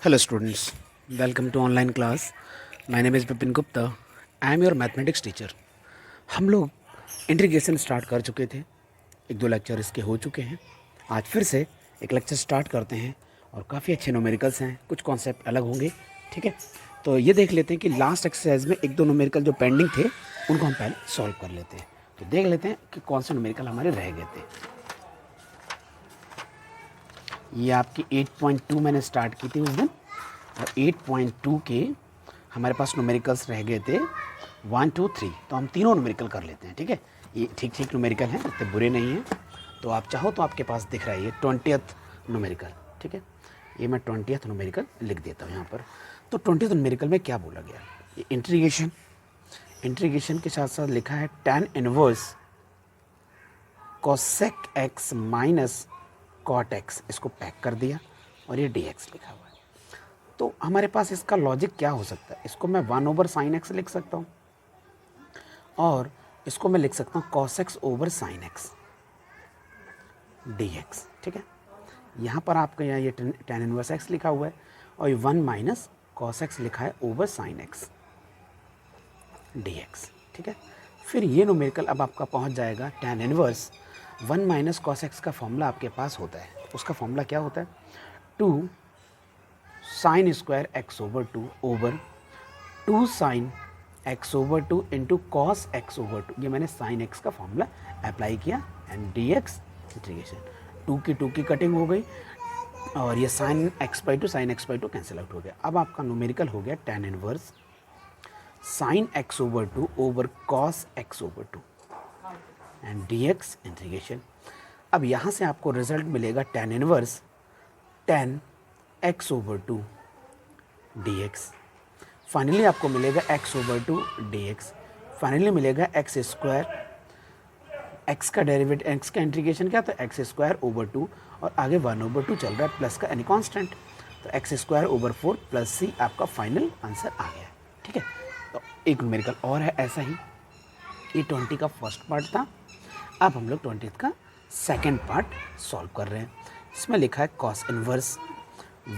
Hello students, welcome to online class. My name is Vipin Gupta. I am your mathematics teacher. हम लोग integration start कर चुके थे, एक दो लेक्चर इसके हो चुके हैं. आज फिर से एक लेक्चर स्टार्ट करते हैं और काफ़ी अच्छे न्यूमेरिकल्स हैं, कुछ कॉन्सेप्ट अलग होंगे. ठीक है, तो ये देख लेते हैं कि लास्ट एक्सरसाइज में एक दो न्यूमेरिकल जो पेंडिंग थे उनको हम पहले सॉल्व कर लेते हैं. तो देख लेते हैं कि कौन से न्यूमेरिकल हमारे रह गए थे. ये आपकी 8.2 मैंने स्टार्ट की थी उस दिन, और 8.2 के हमारे पास न्यूमेरिकल्स रह गए थे 1 2 3. तो हम तीनों न्यूमेरिकल कर लेते हैं. ठीक है, ये ठीक ठीक न्यूमेरिकल हैं, इतने बुरे नहीं हैं. तो आप चाहो तो आपके पास दिख रहा है ये 20th न्यूमेरिकल. ठीक है, ये मैं 20th न्यूमेरिकल लिख देता हूँ यहाँ पर. तो 20th न्यूमेरिकल में क्या बोला गया, ये इंटीग्रेशन के साथ साथ लिखा है tan inverse cosec x minus cot x, इसको पैक कर दिया और ये dx लिखा हुआ है. तो हमारे पास इसका लॉजिक क्या हो सकता है, इसको मैं 1/sin x लिख सकता हूँ और इसको मैं लिख सकता हूँ cos x over sin x dx. ठीक है, यहाँ पर आपका यहाँ ये tan इनवर्स x लिखा हुआ है और ये 1 माइनस cos x लिखा है ओवर sin x dx. ठीक है, फिर ये न्यूमेरिकल अब आपका पहुँच जाएगा tan inverse 1 minus cos x का फॉर्मूला आपके पास होता है. उसका फॉर्मूला क्या होता है, 2 sin square x over 2 over 2 sin x over 2 into cos x over 2. ये मैंने sin x का फॉर्मूला अप्लाई किया एंड dx इंटीग्रेशन 2 की कटिंग हो गई और ये sin x/2 कैंसिल आउट हो गया. अब आपका न्यूमेरिकल हो गया tan inverse sin x over 2 over cos x over 2 and dx integration. अब यहाँ से आपको रिजल्ट मिलेगा tan inverse tan x over 2 dx. Finally आपको मिलेगा x ओवर 2 dx. फाइनली मिलेगा x स्क्वायर, x का डेरिवेटिव, x का इंटीग्रेशन क्या था, x स्क्वायर ओवर 2 और आगे 1 ओवर 2 चल रहा है प्लस का एनी कांस्टेंट. तो x square over 4 plus c आपका फाइनल आंसर आ गया. ठीक है, तो एक न्यूमेरिकल और है ऐसा ही. ये 20 का फर्स्ट पार्ट था. अब हम लोग 20 का सेकेंड पार्ट सॉल्व कर रहे हैं. इसमें लिखा है cos inverse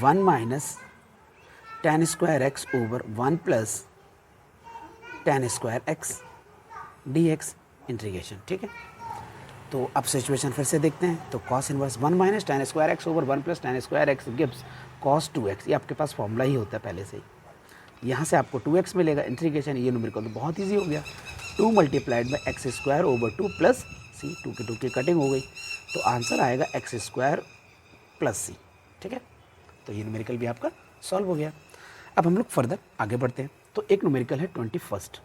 1 minus tan square x over 1 plus tan square x dx integration. ठीक है, तो अब सिचुएशन फिर से देखते हैं. तो cos inverse 1 minus tan square x over 1 plus tan square x gives cos 2x. ये आपके पास फॉर्मूला ही होता है पहले से ही. यहाँ से आपको 2x मिलेगा इंटीग्रेशन. ये न्यूमेरिकल तो बहुत ईजी हो गया, 2 multiplied by x square over 2 plus c. 2 की कटिंग हो गई तो आंसर आएगा एक्स स्क्वायर प्लस सी. ठीक है, तो ये न्यूमेरिकल भी आपका सॉल्व हो गया. अब हम लोग फर्दर आगे बढ़ते हैं. तो एक न्यूमेरिकल है 21.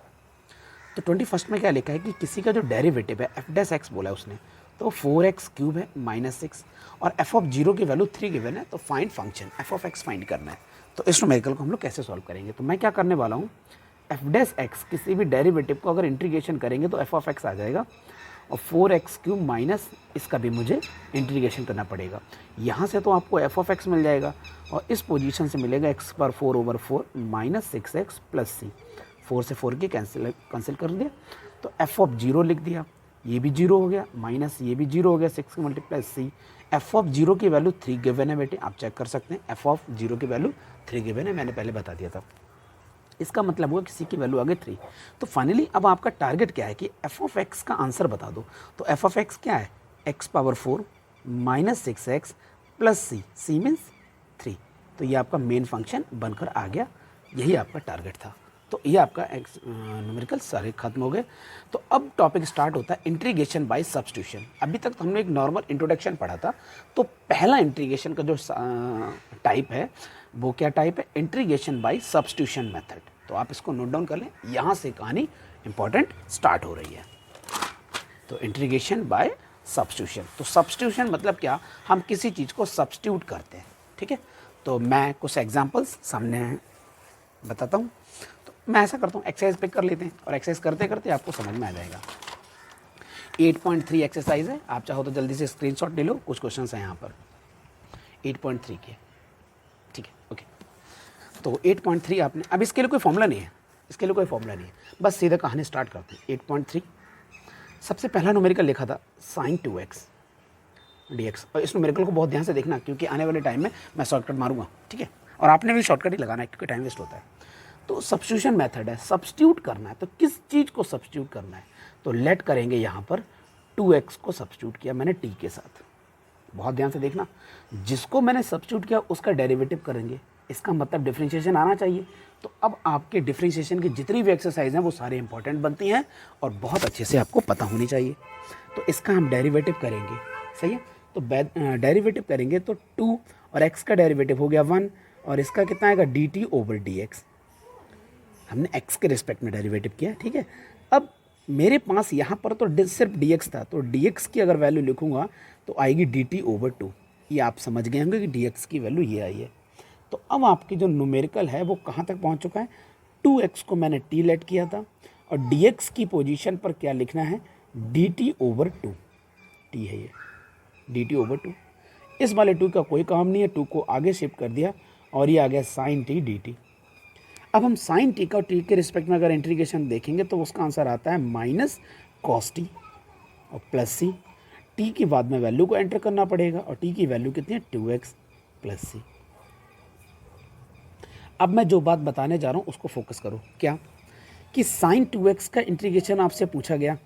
तो 21 में क्या लिखा है कि किसी का जो डेरिवेटिव है एफ डैश एक्स बोला है उसने, तो 4x क्यूब है माइनस 6 और एफ ऑफ 0 की वैल्यू 3 गिवन है. तो find function F of x find करना है. तो इस न्यूमेरिकल को हम लोग कैसे सॉल्व करेंगे, तो मैं क्या करने वाला हूँ, एफ डैश एक्स किसी भी डेरिवेटिव को अगर इंटीग्रेशन करेंगे तो एफ ऑफ एक्स आ जाएगा और 4x क्यूब माइनस इसका भी मुझे इंटीग्रेशन करना पड़ेगा. यहाँ से तो आपको एफ ऑफ एक्स मिल जाएगा और इस पोजीशन से मिलेगा x पर 4 ओवर 4 माइनस 6x प्लस सी. 4 से 4 की कैंसिल कर दिया तो एफ ऑफ 0 लिख दिया, ये भी 0 हो गया, माइनस ये भी 0 हो गया, 6 की मल्टीप्लाई सी. एफ ऑफ 0 की वैल्यू 3 गिवन है बेटे, आप चेक कर सकते हैं. एफ ऑफ 0 की वैल्यू 3 गिवन है, मैंने पहले बता दिया था. इसका मतलब हुआ किसी की वैल्यू आ गई 3. तो फाइनली अब आपका टारगेट क्या है कि एफ ऑफ एक्स का आंसर बता दो. तो एफ ऑफ एक्स क्या है, x power 4 minus 6x plus c. C means 3. तो ये आपका मेन फंक्शन बनकर आ गया, यही आपका टारगेट था. तो ये आपका एक्स न्यूमेरिकल सारे खत्म हो गए. तो अब टॉपिक स्टार्ट होता है इंटीग्रेशन बाय सब्स्टिट्यूशन. अभी तक हमने एक नॉर्मल इंट्रोडक्शन पढ़ा था. तो पहला इंटीग्रेशन का जो टाइप है वो क्या टाइप है, इंटीग्रेशन बाय सब्स्टिट्यूशन मेथड. तो आप इसको नोट डाउन कर लें, यहाँ से कहानी इंपॉर्टेंट स्टार्ट हो रही है. तो इंटीग्रेशन बाय सब्स्टिट्यूशन. तो सब्स्टिट्यूशन मतलब क्या, हम किसी चीज़ को सब्स्टिट्यूट करते हैं. ठीक है, तो मैं कुछ एग्जांपल्स सामने बताता हूँ. तो मैं ऐसा करता हूँ, एक्सरसाइज पिक कर लेते हैं और एक्सरसाइज करते करते आपको समझ में आ जाएगा. 8.3 एक्सरसाइज है, आप चाहो तो जल्दी से स्क्रीनशॉट ले लो, कुछ क्वेश्चन हैं यहाँ पर 8.3 के. ठीक है, ओके. तो 8.3 आपने, अब इसके लिए कोई फॉर्मूला नहीं है, इसके लिए कोई फॉर्मूला नहीं है, बस सीधा कहानी स्टार्ट करते हैं. 8.3 सबसे पहला न्यूमेरिकल लिखा था sin 2x dx. और इस न्यूमेरिकल को बहुत ध्यान से देखना क्योंकि आने वाले टाइम में मैं शॉर्टकट मारूंगा. ठीक है, और आपने भी शॉर्टकट ही लगाना है क्योंकि टाइम वेस्ट होता है। तो सब्स्टिट्यूशन मेथड है, सब्स्टिट्यूट करना है। तो किस चीज़ को सब्स्टिट्यूट करना है? तो लेट करेंगे यहाँ पर 2x को सब्स्टिट्यूट किया मैंने t के साथ। बहुत ध्यान से देखना, जिसको मैंने सब्स्टिट्यूट किया उसका डेरिवेटिव करेंगे, इसका मतलब डिफरेंशिएशन आना चाहिए। तो अब आपके डिफरेंशिएशन की जितनी भी एक्सरसाइज हैं वो सारे इंपॉर्टेंट बनती हैं और बहुत अच्छे से आपको पता होनी चाहिए। तो इसका हम डेरिवेटिव करेंगे, सही है। तो डेरिवेटिव करेंगे तो 2 और x का डेरिवेटिव हो गया 1 और इसका कितना आएगा dt ओवर dx। हमने x के रिस्पेक्ट में डेरिवेटिव किया, ठीक है। अब मेरे पास यहाँ पर तो सिर्फ dx था, तो dx की अगर वैल्यू लिखूँगा तो आएगी dt ओवर 2। ये आप समझ गए होंगे कि dx की वैल्यू ये आई है। तो अब आपकी जो न्यूमेरिकल है वो कहाँ तक पहुँच चुका है? 2x को मैंने t लेट किया था और dx की पोजीशन पर क्या लिखना है? dt ओवर 2, t है ये dt ओवर 2। इस वाले 2 का कोई काम नहीं है, 2 को आगे शिफ्ट कर दिया और ये आ गया साइन t dt। अब हम साइन t का और t के रिस्पेक्ट में अगर इंटीग्रेशन देखेंगे तो उसका आंसर आता है माइनस कॉस t और प्लस c। t की बाद में वैल्यू को एंटर करना पड़ेगा और t की वैल्यू कितनी है? 2x plus c। अब मैं जो बात बताने जा रहा हूँ उसको फोकस करो। क्या कि साइन 2x का इंटीग्रेशन आपसे पूछा गया,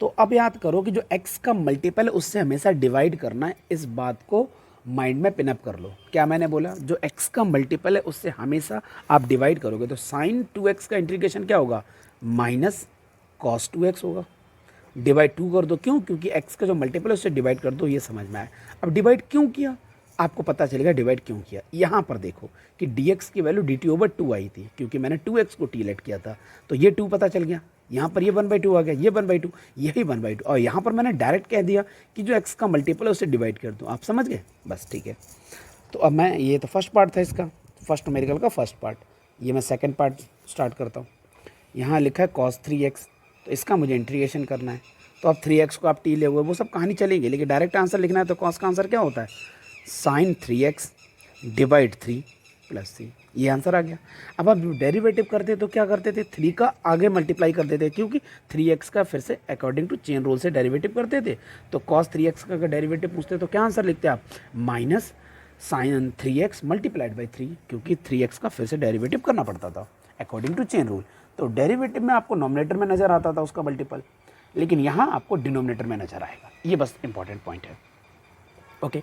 तो अब याद करो कि जो x का मल्टीपल है उससे हमेशा डिवाइड करना है। इस बात को माइंड में पिनअप कर लो। क्या मैंने बोला? जो x का मल्टीपल है उससे हमेशा आप डिवाइड करोगे। तो साइन 2x का इंटीग्रेशन क्या होगा? माइनस कॉस 2x होगा। डिवाइड 2 कर दो, क्यों? क्योंकि x का जो मल्टीपल है उससे डिवाइड कर दो, ये समझ में आया। अब डिवाइड क्यों किया आपको पता चलेगा डिवाइड क्यों किया। यहाँ पर देखो कि dx की वैल्यू dt ओवर 2 आई थी क्योंकि मैंने 2x को t लेट किया था, तो ये 2 पता चल गया। यहाँ पर ये 1/2 आ गया, ये 1/2, यही 1/2 और यहाँ पर मैंने डायरेक्ट कह दिया कि जो x का मल्टीपल है उसे डिवाइड कर दूँ। आप समझ गए? बस ठीक है। तो अब मैं, ये तो फर्स्ट पार्ट था इसका, फर्स्ट न्यूमेरिकल का फर्स्ट पार्ट। ये मैं सेकेंड पार्ट स्टार्ट करता हूँ। यहाँ लिखा है cos 3x, तो इसका मुझे इंटीग्रेशन करना है। तो अब 3x को आप t ले हुए, वो सब कहानी चलेंगे, लेकिन डायरेक्ट आंसर लिखना है। तो cos का आंसर क्या होता है? Sine 3x divide 3 plus c, ये आंसर आ गया। अब आप डेरिवेटिव करते तो क्या करते थे? 3 का आगे मल्टीप्लाई कर देते, क्योंकि 3x का फिर से अकॉर्डिंग टू चेन रूल से डेरिवेटिव करते थे। तो cos 3x का अगर डेरिवेटिव पूछते तो क्या आंसर लिखते आप? Minus sign 3x multiplied by 3, क्योंकि 3x का फिर से डेरिवेटिव करना पड़ता था अकॉर्डिंग टू चेन रूल। तो डेरिवेटिव में आपको नॉमिनेटर में नज़र आता था उसका मल्टीपल, लेकिन यहाँ आपको डिनोमिनेटर में नज़र आएगा। ये बस इंपॉर्टेंट पॉइंट है। ओके,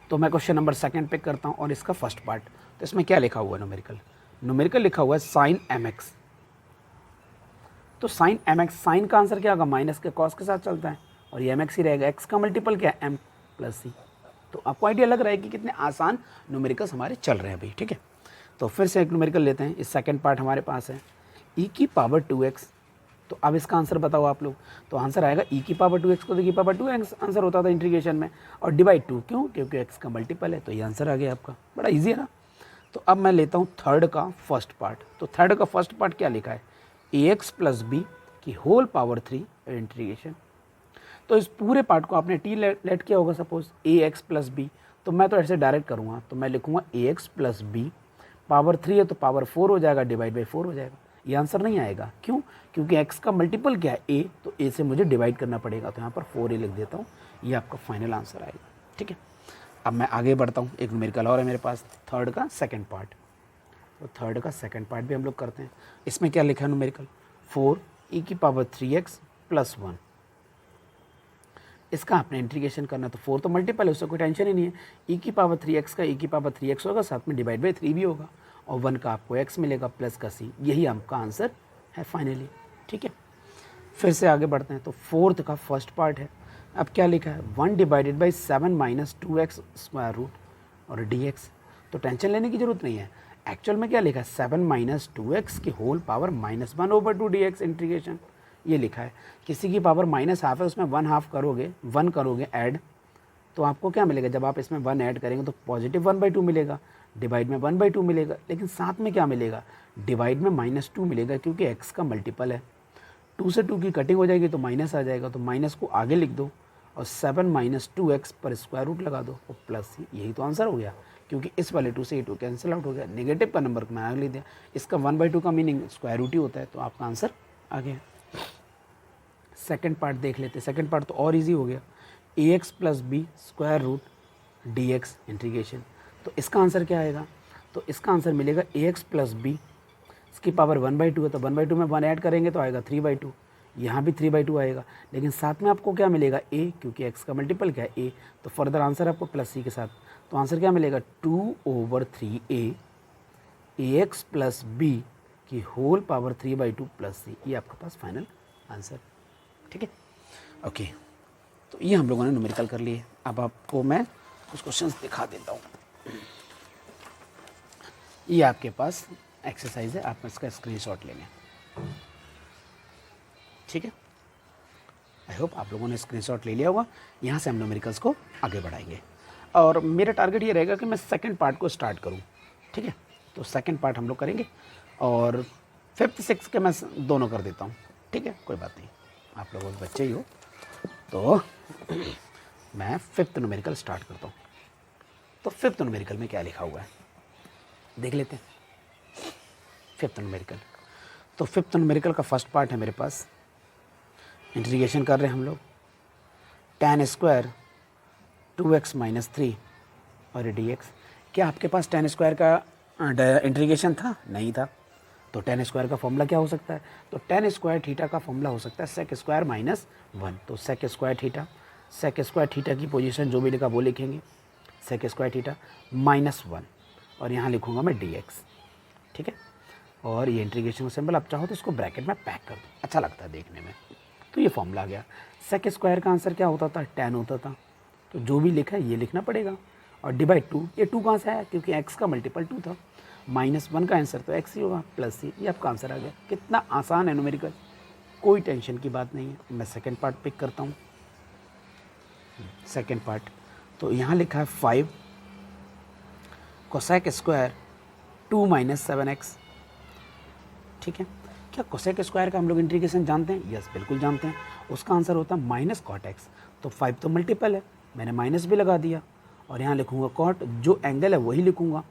तो मैं क्वेश्चन नंबर सेकंड पिक करता हूँ और इसका फर्स्ट पार्ट। तो इसमें क्या लिखा हुआ है? न्यूमेरिकल लिखा हुआ है साइन mx। तो साइन mx, साइन का आंसर क्या होगा? माइनस के कॉस के साथ चलता है और ये mx ही रहेगा। x का मल्टीपल क्या है? m plus c। तो आपको आइडिया लग रहा है कि कितने आसान न्यूमेरिकल्स हमारे चल रहे हैं अभी, ठीक है। तो फिर से एक न्यूमेरिकल लेते हैं। इस सेकेंड पार्ट हमारे पास है e की पावर 2x। तो अब इसका आंसर बताओ आप लोग। तो आंसर आएगा e की पावर 2x को, तो e की पावर 2x आंसर होता था इंटीग्रेशन में, और डिवाइड 2, क्यों? क्योंकि x का मल्टीपल है। तो ये आंसर आ गया आपका, बड़ा इजी है ना। तो अब मैं लेता हूँ थर्ड का फर्स्ट पार्ट। तो थर्ड का फर्स्ट पार्ट क्या लिखा है? ax प्लस बी की होल पावर 3 इंटीग्रेशन। तो इस पूरे पार्ट को आपने t लेट किया होगा सपोज ax प्लस बी। तो मैं तो ऐसे डायरेक्ट करूँगा, तो मैं लिखूँगा ax प्लस बी, पावर 3 है तो पावर 4 हो जाएगा, डिवाइड बाई 4 हो जाएगा। ये आंसर नहीं आएगा, क्यों? क्योंकि x का मल्टीपल क्या है? a, तो a से मुझे डिवाइड करना पड़ेगा, तो यहाँ पर 4a लिख देता हूँ। ये आपका फाइनल आंसर आएगा, ठीक है। अब मैं आगे बढ़ता हूँ। एक न्यूमेरिकल और है मेरे पास, थर्ड का सेकंड पार्ट। तो थर्ड का सेकंड पार्ट भी हम लोग करते हैं। इसमें क्या लिखा है न्यूमेरिकल? 4 e की पावर 3x प्लस 1। इसका आपने इंटीग्रेशन करना है। तो 4 तो मल्टीपल है, उससे कोई टेंशन ही नहीं है। e की पावर 3x का e की पावर 3x होगा, साथ में डिवाइड बाई 3 भी होगा, और 1 का आपको x मिलेगा प्लस का c। यही आपका आंसर है फाइनली, ठीक है। फिर से आगे बढ़ते हैं। तो फोर्थ का फर्स्ट पार्ट है। अब क्या लिखा है? 1 divided by 7 minus 2x square root और dx। तो टेंशन लेने की जरूरत नहीं है। एक्चुअल में क्या लिखा है? 7 माइनस 2x की whole power minus 1 over 2 dx integration, ये लिखा है। किसी की पावर माइनस हाफ है, उसमें 1 हाफ करोगे, 1 करोगे ऐड, तो आपको क्या मिलेगा? जब आप इसमें 1 ऐड करेंगे तो पॉजिटिव 1/2 मिलेगा, डिवाइड में 1/2 मिलेगा, लेकिन साथ में क्या मिलेगा? डिवाइड में -2 मिलेगा, क्योंकि x का मल्टीपल है। 2 से 2 की कटिंग हो जाएगी तो माइनस आ जाएगा, तो माइनस को आगे लिख दो और 7 माइनस 2x पर स्क्वायर रूट लगा दो और प्लस c। यही तो आंसर हो गया, क्योंकि इस वाले 2 से ये 2 कैंसिल आउट हो गया। नेगेटिव का नंबर को मैं आगे लिख दिया। इसका 1/2 का मीनिंग स्क्वायर रूट ही होता है, तो आपका आंसर आ गया। सेकेंड पार्ट देख लेते हैं। सेकेंड पार्ट तो और ईजी हो गया। ax plus b square root dx integration. तो इसका आंसर क्या आएगा? तो इसका आंसर मिलेगा ए एक्स प्लस बी, इसकी पावर 1/2 है, तो 1/2 में 1 ऐड करेंगे तो आएगा 3/2, यहाँ भी 3/2 आएगा, लेकिन साथ में आपको क्या मिलेगा? ए, क्योंकि एक्स का मल्टीपल क्या है? ए, तो फर्दर आंसर आपको प्लस सी के साथ, तो आंसर क्या मिलेगा? 2/3a एक्स प्लस बी की होल पावर 3/2 प्लस सी, ये आपके पास फाइनल आंसर। ठीक है, ओके। तो ये हम लोगों ने न्यूमेरिकल कर लिए। अब आपको मैं कुछ क्वेश्चंस दिखा देता हूँ। ये आपके पास एक्सरसाइज है, आप इसका स्क्रीनशॉट ले लें। ठीक है, आई होप आप लोगों ने स्क्रीनशॉट ले लिया होगा। यहाँ से हम न्यूमेरिकल्स को आगे बढ़ाएंगे और मेरा टारगेट ये रहेगा कि मैं सेकंड पार्ट को स्टार्ट करूँ। ठीक है, तो सेकंड पार्ट हम लोग करेंगे और फिफ्थ सिक्स के मैं दोनों कर देता हूँ। ठीक है, कोई बात नहीं, आप लोगों के बच्चे ही हो, तो मैं फिफ्थ न्यूमेरिकल स्टार्ट करता हूँ। तो फिफ्थ न्यूमेरिकल में क्या लिखा हुआ है देख लेते हैं। फिफ्थ न्यूमेरिकल, तो फिफ्थ न्यूमेरिकल का फर्स्ट पार्ट है मेरे पास, इंटीग्रेशन कर रहे हैं हम लोग, tan स्क्वायर 2x माइनस 3 और dx। क्या आपके पास tan स्क्वायर का इंटीग्रेशन था? नहीं था। तो tan स्क्वायर का फॉर्मूला क्या हो सकता है? तो tan स्क्वायर थीटा का फॉर्मूला हो सकता है sec स्क्वायर माइनस 1। तो sec स्क्वायर थीटा की पोजीशन जो भी लिखा वो लिखेंगे, sec स्क्वायर थीटा माइनस 1, और यहाँ लिखूँगा मैं dx। ठीक है, और ये इंटीग्रेशन सिंबल आप चाहो तो इसको ब्रैकेट में पैक कर दो, अच्छा लगता है देखने में। तो ये फॉर्मूला आ गया। sec स्क्वायर का आंसर क्या होता था? tan होता था, तो जो भी लिखा है ये लिखना पड़ेगा। और डिवाइड 2, ये 2 कहाँ से आया? क्योंकि x का मल्टीपल 2 था, माइनस 1 का आंसर तो x ही होगा, प्लस c, ये आपका आंसर आ गया। कितना आसान है न्यूमेरिकल, कोई टेंशन की बात नहीं है। मैं सेकेंड पार्ट पिक करता हूँ। सेकेंड पार्ट, तो यहाँ लिखा है 5 कोसेक स्क्वायर 2 माइनस 7x। ठीक है, क्या कोसेक स्क्वायर का हम लोग इंटीग्रेशन जानते हैं? यस, बिल्कुल जानते हैं। उसका आंसर होता है माइनस कॉट एक्स। तो 5 तो मल्टीपल है, मैंने माइनस भी लगा दिया, और यहाँ लिखूँगा कॉट, जो एंगल है वही लिखूँगा,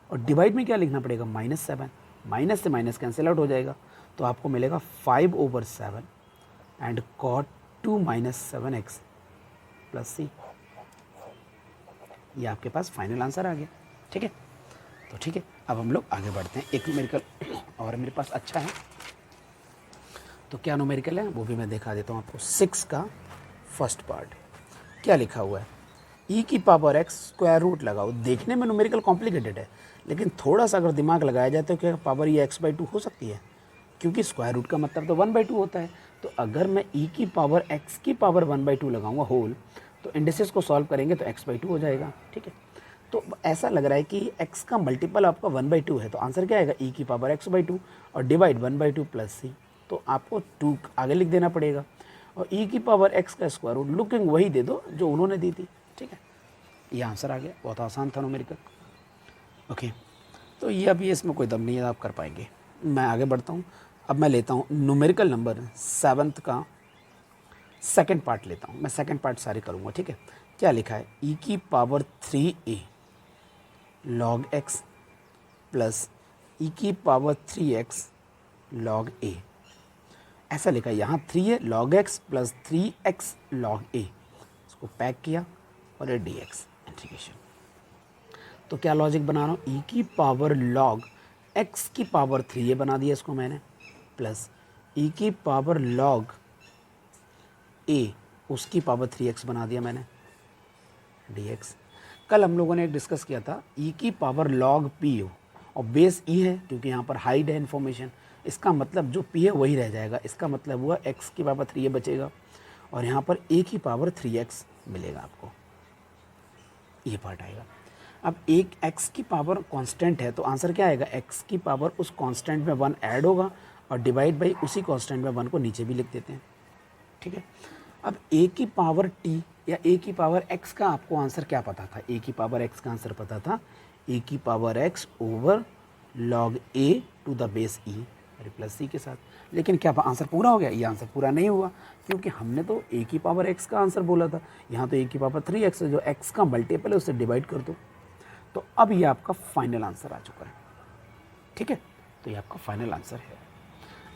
और डिवाइड में क्या लिखना पड़ेगा? -7। माइनस से माइनस कैंसिल आउट हो जाएगा, तो आपको मिलेगा 5/7 and cot 2 minus 7x plus c. ये आपके पास फाइनल आंसर आ गया। ठीक है, तो ठीक है, अब हम लोग आगे बढ़ते हैं। एक न्यूमेरिकल और मेरे पास अच्छा है, तो क्या न्यूमेरिकल है वो भी मैं दिखा देता हूँ आपको। 6 का फर्स्ट पार्ट क्या लिखा हुआ है? e की पावर x स्क्वायर रूट लगाओ। देखने में न्यूमेरिकल कॉम्प्लिकेटेड है, लेकिन थोड़ा सा अगर दिमाग लगाया जाए तो क्या पावर ये x/2 हो सकती है, क्योंकि स्क्वायर रूट का मतलब तो 1/2 होता है। तो अगर मैं e की पावर x की पावर 1/2 लगाऊंगा होल, तो इंडिसेस को सॉल्व करेंगे तो x/2 हो जाएगा। ठीक है, तो ऐसा लग रहा है कि x का मल्टीपल आपका 1/2 है, तो आंसर क्या आएगा? e की पावर x/2 और डिवाइड 1/2 प्लस सी। तो आपको 2 आगे लिख देना पड़ेगा, और e की पावर x का स्क्वायर रूट लुकिंग वही दे दो जो उन्होंने दी थी। ठीक है, ये आंसर आ गया, बहुत आसान था न्यूमेरिकल। ओके, तो ये अभी इसमें कोई दम नहीं है, आप कर पाएंगे। मैं आगे बढ़ता हूँ। अब मैं लेता हूँ न्यूमेरिकल नंबर 7 का सेकंड पार्ट लेता हूँ। मैं सेकंड पार्ट सारे करूँगा। ठीक है, क्या लिखा है? e की power 3a log x plus e की पावर 3x log a। ऐसा लिखा है, यहाँ 3 है log x plus 3x log a, इसको पैक किया और ये dx इंटीग्रेशन। तो क्या लॉजिक बना रहा हूँ? e की पावर log x की पावर 3a बना दिया इसको मैंने, प्लस e की पावर log a उसकी पावर 3x बना दिया मैंने, dx। कल हम लोगों ने एक डिस्कस किया था e की पावर log p हो, और बेस e है क्योंकि यहाँ पर हाइड है इन्फॉर्मेशन, इसका मतलब जो p है वही रह जाएगा। इसका मतलब हुआ x की पावर 3a बचेगा, और यहाँ पर a की पावर 3x मिलेगा आपको, ये पार्ट आएगा। अब एक x की पावर कांस्टेंट है, तो आंसर क्या आएगा? x की पावर उस कांस्टेंट में 1 ऐड होगा, और डिवाइड बाई उसी कांस्टेंट में 1 को नीचे भी लिख देते हैं। ठीक है, अब a की पावर t या a की पावर x का आपको आंसर क्या पता था? a की पावर x का आंसर पता था a की power x over log a to the base e plus c के साथ। लेकिन क्या आंसर पूरा हो गया? ये आंसर पूरा नहीं हुआ, क्योंकि हमने तो a की पावर x का आंसर बोला था। यहाँ तो a की पावर 3x है, जो x का मल्टीपल है उससे डिवाइड कर दो। तो अब ये आपका फाइनल आंसर आ चुका है। ठीक है, तो ये आपका फाइनल आंसर है।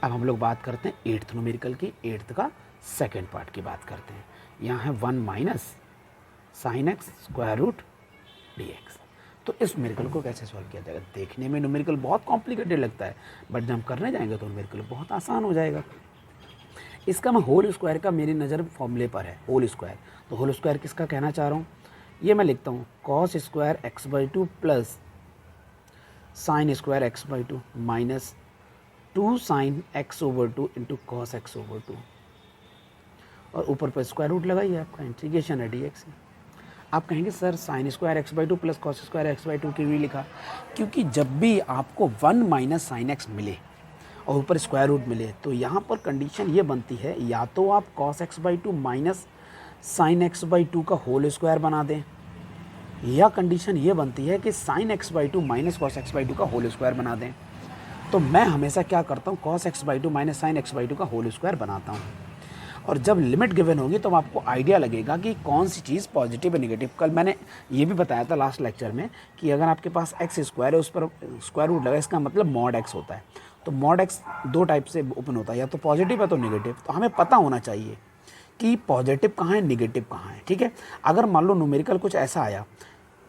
अब हम लोग बात करते हैं 8th न्यूमेरिकल की, 8th का सेकेंड पार्ट की बात करते हैं। यहाँ है 1 minus sine x square root dx। तो इस न्यूमेरिकल को कैसे सॉल्व किया जाएगा? देखने में न्यूमेरिकल बहुत कॉम्प्लिकेटेड लगता है, बट जब हम करने जाएंगे तो न्यूमेरिकल बहुत आसान हो जाएगा। इसका मैं होल स्क्वायर का मेरी नज़र फॉर्मूले पर है, होल स्क्वायर। तो होल स्क्वायर किसका कहना चाह रहा हूँ, ये मैं लिखता हूँ cos square x by two plus sine square x by two minus 2 sine x over two into cos x over two, और ऊपर पर स्क्वायर रूट लगाइए, आपका इंटीग्रेशन है dx। आप कहेंगे sir sign square x by two plus cos square x by to क्यों नहीं लिखा? क्योंकि जब भी आपको 1 माइनस साइन एक्स मिले और ऊपर स्क्वायर रूट मिले तो यहाँ पर कंडीशन ये बनती है, या तो आप cos x by two minus sine x by to का होल स्क्वायर बना दें, या कंडीशन ये बनती है कि sine x by two minus cos x by to का होल स्क्वायर बना दें। तो मैं हमेशा क्या करता हूँ, cos x by two minus sine x by to का होल स्क्वायर बनाता हूँ। और जब लिमिट गिवन होगी तो आपको आइडिया लगेगा कि कौन सी चीज़ पॉजिटिव है नेगेटिव। कल मैंने ये भी बताया था लास्ट लेक्चर में कि अगर आपके पास एक्स स्क्वायर है उस पर स्क्वायर रूट लगा, इसका मतलब मॉड एक्स होता है। तो मॉड एक्स दो टाइप से ओपन होता है, या तो पॉजिटिव है तो नेगेटिव। तो हमें पता होना चाहिए कि पॉजिटिव कहाँ है, नेगेटिव कहाँ है, ठीक है। अगर मान लो न्यूमेरिकल कुछ ऐसा आया,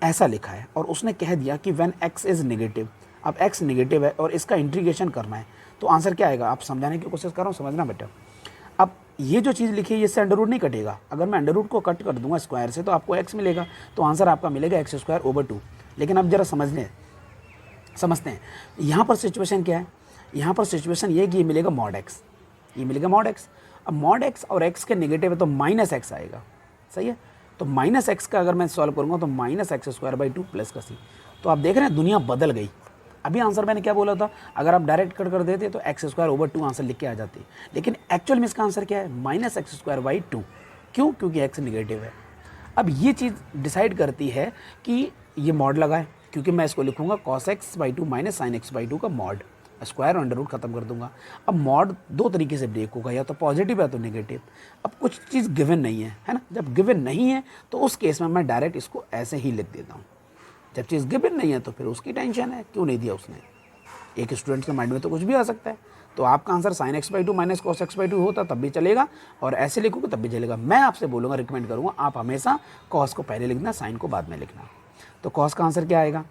ऐसा लिखा है और उसने कह दिया कि व्हेन एक्स इज़ नेगेटिव, अब एक्स नेगेटिव है और इसका इंटीग्रेशन करना है, तो आंसर क्या आएगा? आप समझाने की कोशिश कर रहा हूँ, समझना बेटा। अब ये जो चीज़ लिखी है इससे अंडर रूट नहीं कटेगा। अगर मैं अंडर रूट को कट कर दूंगा स्क्वायर से तो आपको एक्स मिलेगा, तो आंसर आपका मिलेगा एक्स स्क्वायर ओवर टू। लेकिन अब जरा समझते हैं यहाँ पर सिचुएशन क्या है। यहाँ पर सिचुएशन ये है कि ये मिलेगा मॉड एक्स, ये मिलेगा मॉड एक्स। अब मॉड एक्स और एक्स के नेगेटिव है तो माइनस एक्स आएगा, सही है। तो माइनस एक्स का अगर मैं सॉल्व करूँगा तो minus x square by two plus का सी। तो आप देख रहे हैं दुनिया बदल गई। अभी आंसर मैंने क्या बोला था, अगर आप डायरेक्ट कट कर देते तो x square over two answer लिख के आ जाती, लेकिन एक्चुअल में इसका आंसर क्या है, minus x square by two. क्यों? क्योंकि एक्स नेगेटिव है। अब ये चीज़ डिसाइड करती है कि ये मॉड लगा है, क्योंकि मैं इसको लिखूंगा cos x by two minus sine x by to का मॉड, स्क्वायर और अंडर रूट खत्म कर दूंगा। अब मॉड दो तरीके से ब्रेक होगा, या तो पॉजिटिव या तो नेगेटिव। अब कुछ चीज़ गिवन नहीं है ना, जब गिवन नहीं है तो उस केस में मैं डायरेक्ट इसको ऐसे ही लिख देता हूँ। जब चीज़ गिवन नहीं है तो फिर उसकी टेंशन है, क्यों नहीं दिया उसने। एक स्टूडेंट के माइंड में तो कुछ भी आ सकता है। तो आपका answer sine x by two minus cos x by to होता तब भी चलेगा, और ऐसे लिखोगे तब भी चलेगा। मैं आपसे बोलूँगा, रिकमेंड करूँगा, आप हमेशा कॉस को पहले लिखना, साइन को बाद में लिखना। तो कॉस का आंसर क्या आएगा,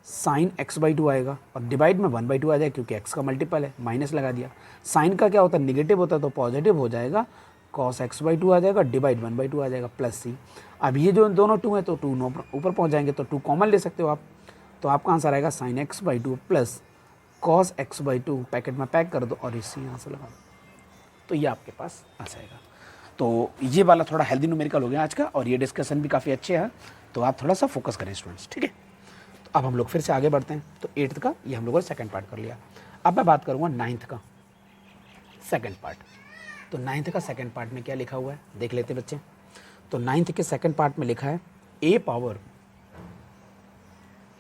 साइन एक्स बाई टू आएगा, और डिवाइड में 1 बाई टू आ जाएगा क्योंकि एक्स का मल्टीपल है, माइनस लगा दिया। साइन का क्या होता है, निगेटिव होता है तो पॉजिटिव हो जाएगा, कॉस एक्स बाई टू आ जाएगा, डिवाइड 1 बाई टू आ जाएगा प्लस सी। अब ये जो दोनों टू है तो टू ऊपर पहुँच जाएंगे, तो टू कॉमन ले सकते हो आप। तो आपका आंसर आएगा sine x by two plus cos x by to, packet में पैक कर दो और इसी यहाँ से लगा दो, तो ये आपके पास आ जाएगा। तो ये वाला थोड़ा हेल्दी न्यूमेरिकल हो गया आज का, और ये डिस्कशन भी काफ़ी अच्छे हैं, तो आप थोड़ा सा फोकस करें स्टूडेंट्स, ठीक है। तो अब हम लोग फिर से आगे बढ़ते हैं। तो 8th का ये हम लोगों ने सेकंड पार्ट कर लिया। अब मैं बात करूँगा 9th का सेकंड पार्ट। तो 9th का सेकंड पार्ट में क्या लिखा हुआ है देख लेते बच्चे। तो 9th के सेकंड पार्ट में लिखा है a power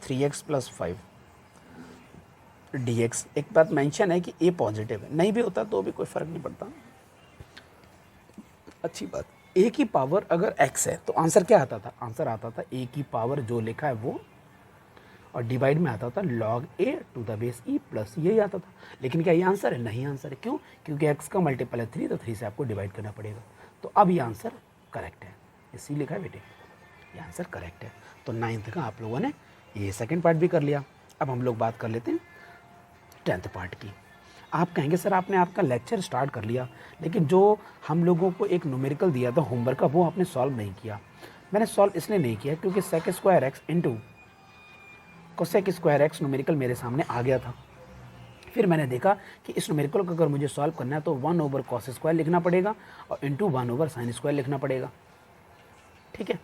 3x plus 5 dx। एक बात मेंशन है कि a पॉजिटिव है, नहीं भी होता तो भी कोई फ़र्क नहीं पड़ता, अच्छी बात। a की पावर अगर x है तो आंसर क्या आता था, आंसर आता था a की पावर जो लिखा है वो, और डिवाइड में आता था log a to the base e plus, यही आता था। लेकिन क्या ये आंसर है, नहीं आंसर है। क्यों? क्योंकि x का मल्टीपल है 3, तो 3 से आपको डिवाइड करना पड़ेगा। तो अब ये आंसर करेक्ट है, इसी लिखा है बेटे, ये आंसर करेक्ट है। तो 9th का आप लोगों ने ये सेकंड पार्ट भी कर लिया। अब हम लोग बात कर लेते हैं 10th पार्ट की। आप कहेंगे सर आपने आपका लेक्चर स्टार्ट कर लिया, लेकिन जो हम लोगों को एक न्यूमेरिकल दिया था होमवर्क का, वो आपने सॉल्व नहीं किया। मैंने सॉल्व इसलिए नहीं किया क्योंकि sec square x into cosec square x numerical मेरे सामने आ गया था। फिर मैंने देखा कि इस न्यूमेरिकल को अगर मुझे सॉल्व करना है तो 1 ओवर कॉस स्क्वायर लिखना पड़ेगा और इंटू 1 ओवर साइन स्क्वायर लिखना पड़ेगा, ठीक है।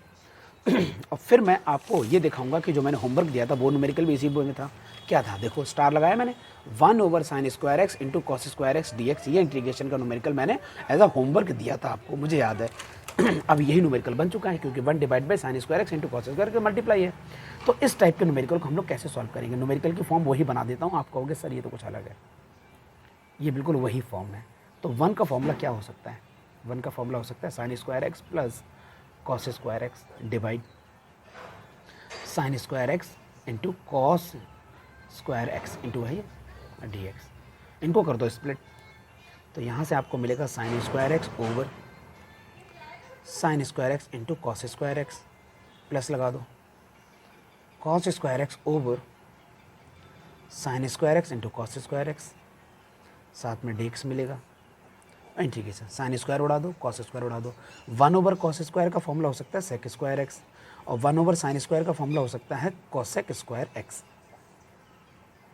और फिर मैं आपको ये दिखाऊंगा कि जो मैंने होमवर्क दिया था वो न्यूमेरिकल भी इसी बोर्ड में था। क्या था, देखो स्टार लगाया मैंने, 1 over sign square x into cos square x D x. ये इंटीग्रेशन का न्यूमेरिकल मैंने एज अ होमवर्क दिया था आपको, मुझे याद है। अब यही न्यूमेरिकल बन चुका है क्योंकि 1 divide by sine square x into cos square का मल्टीप्लाई है। तो इस टाइप के न्यूमेरिकल को हम लोग कैसे सॉल्व करेंगे, न्यूमेरिकल की फॉर्म वही बना देता हूँ। आप कहोगे सर ये तो कुछ अलग है, ये बिल्कुल वही फॉर्म है। तो 1 का फॉर्मूला क्या हो सकता है, 1 का फॉर्मूला हो सकता है sign square x plus cos square x divide sign square x into cos square x into है डी एक्स। इनको कर दो स्प्लिट, तो यहाँ से आपको मिलेगा sign square x over sign square x into cos square x, plus लगा दो cos square x over sign square x into cos square x, साथ में डी एक्स मिलेगा। इंटीग्रेशन साइन स्क्वायर उड़ा दो, कॉस स्क्वायर उड़ा दो। 1 ओवर कॉस स्क्वायर का फॉर्मूला हो सकता है सेक स्क्वायर एक्स, और 1 ओवर साइन स्क्वायर का फॉर्मूला हो सकता है cosec square x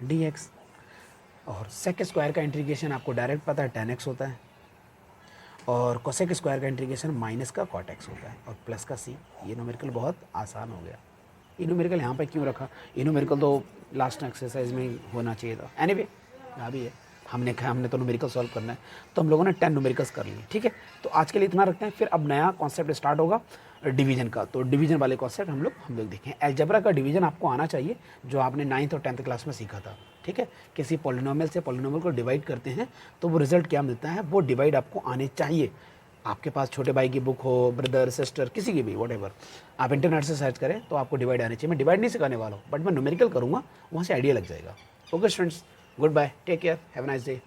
D x. और सेक स्क्वायर का इंटीग्रेशन आपको डायरेक्ट पता है tan x होता है, और कोसेक स्क्वायर का इंटीग्रेशन माइनस का cot x होता है, और प्लस का c। ये न्यूमेरिकल बहुत आसान हो गया। ये न्यूमेरिकल यहाँ पे क्यों रखा, ये न्यूमेरिकल तो लास्ट एक्सरसाइज में ही होना चाहिए था। एनीवे यहाँ भी है, हमने तो न्यूमेरिकल सॉल्व करना है, तो हम लोगों ने 10 न्यूमेरिकल्स कर लिए। ठीक है, तो आज के लिए इतना रखते हैं, फिर अब नया कॉन्सेप्ट स्टार्ट होगा डिवीजन का। तो डिवीजन वाले कॉन्सेप्ट हम लोग देखें। अलजेब्रा का डिवीजन आपको आना चाहिए, जो आपने 9th और 10th क्लास में सीखा था। ठीक है, किसी पॉलिनोमियल से पॉलिनोमियल को डिवाइड करते हैं तो वो रिजल्ट क्या मिलता है, वो डिवाइड आपको आने चाहिए। आपके पास छोटे भाई की बुक हो, ब्रदर सिस्टर किसी की भी, व्हाटएवर, आप इंटरनेट से सर्च करें तो आपको डिवाइड आने चाहिए। मैं डिवाइड नहीं सिखाने वाला हूँ, बट मैं न्यूमेरिकल करूँगा, वहाँ से आइडिया लग जाएगा। Okay students, good bye, take care, have a nice day.